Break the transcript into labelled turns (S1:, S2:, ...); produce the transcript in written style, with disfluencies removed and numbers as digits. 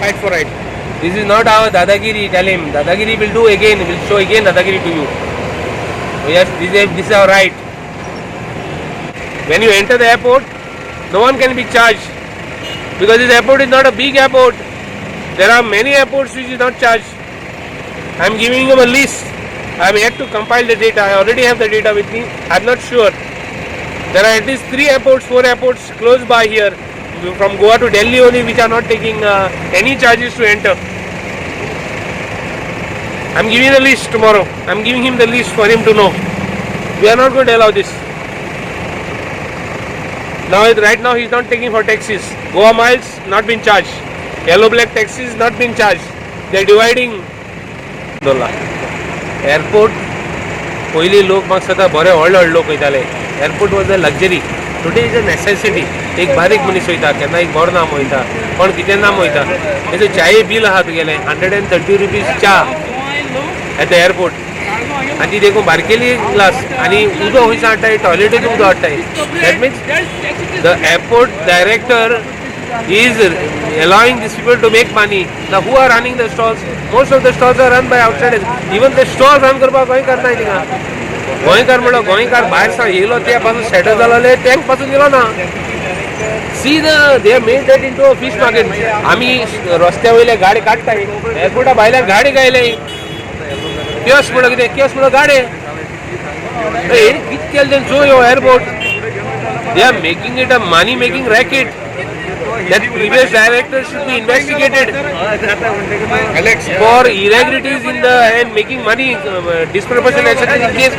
S1: right for right.
S2: This is not our Dadagiri. Tell him Dadagiri will do again. Will show again Dadagiri to you. Yes, this is our right. When you enter the airport, no one can be charged because this airport is not a big airport. There are many airports which is not charged. I am giving you a list. I am yet to compile the data. I already have the data with me. I am not sure. There are at least 3 airports, 4 airports close by here from Goa to Delhi only which are not taking any charges to enter. I am giving the list tomorrow. I am giving him the list for him to know. We are not going to allow this. Right now he is not taking for taxis. Goa miles not been charged. Yellow black taxis not been charged. They are dividing. Airport. पयलीं लोक म्हाका सदां बरे व्हडले लोक वयताले. Airport was a luxury. Today is a necessity. एक बारीक मनीस वयता केन्ना एक बरो नाम वयता कोण कितें नाम वयता तेजो चाये बील आहा तुगेलें 130 रुपीज च्या एट द एअरपोर्ट आनी ती देखून बारकेली ग्लास आनी उदक खंयसर हाडटाय टॉयलेटींत उदक हाडटाय. That means the airport director is allowing these people to make money. Now who are running the stalls? Most of the stalls are run by outsiders. Even the stalls run करपाक गोंयकार नाय थिंगा. गोंयकार म्हणलो गोंयकार भायर सा येयलो त्या पासून सेटल जालोले टँक पासून गेलो ना. See they have made that into a fish market. आमी रस्त्या वयले गाडी काडटाय एअरपोर्टा भायल्यान गाडी गायले कियोस्क म्हणलो कितें कियोस्क म्हणलो गाडी कितें केलें तें चोय हो airport. They are making it a money making racket. That previous director should be investigated for irregularities in the and making money disproportionate case.